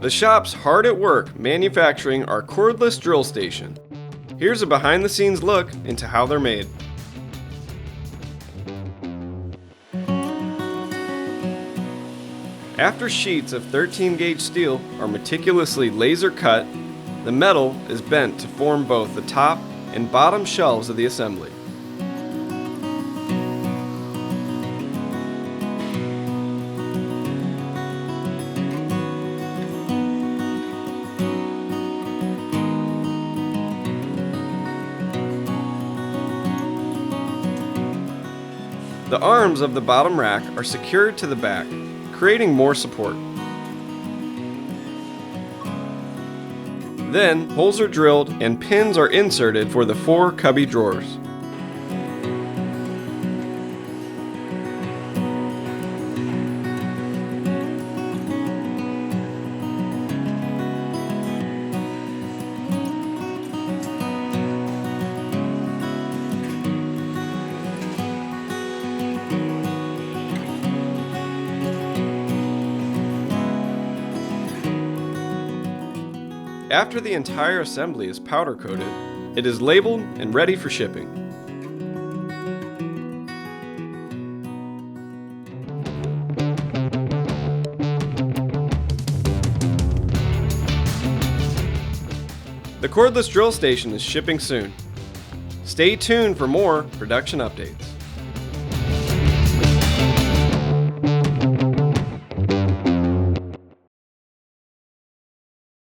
The shop's hard at work manufacturing our cordless drill station. Here's a behind-the-scenes look into how they're made. After sheets of 13-gauge steel are meticulously laser cut, the metal is bent to form both the top and bottom shelves of the assembly. The arms of the bottom rack are secured to the back, creating more support. Then, holes are drilled and pins are inserted for the 4 cubby drawers. After the entire assembly is powder coated, it is labeled and ready for shipping. The cordless drill station is shipping soon. Stay tuned for more production updates.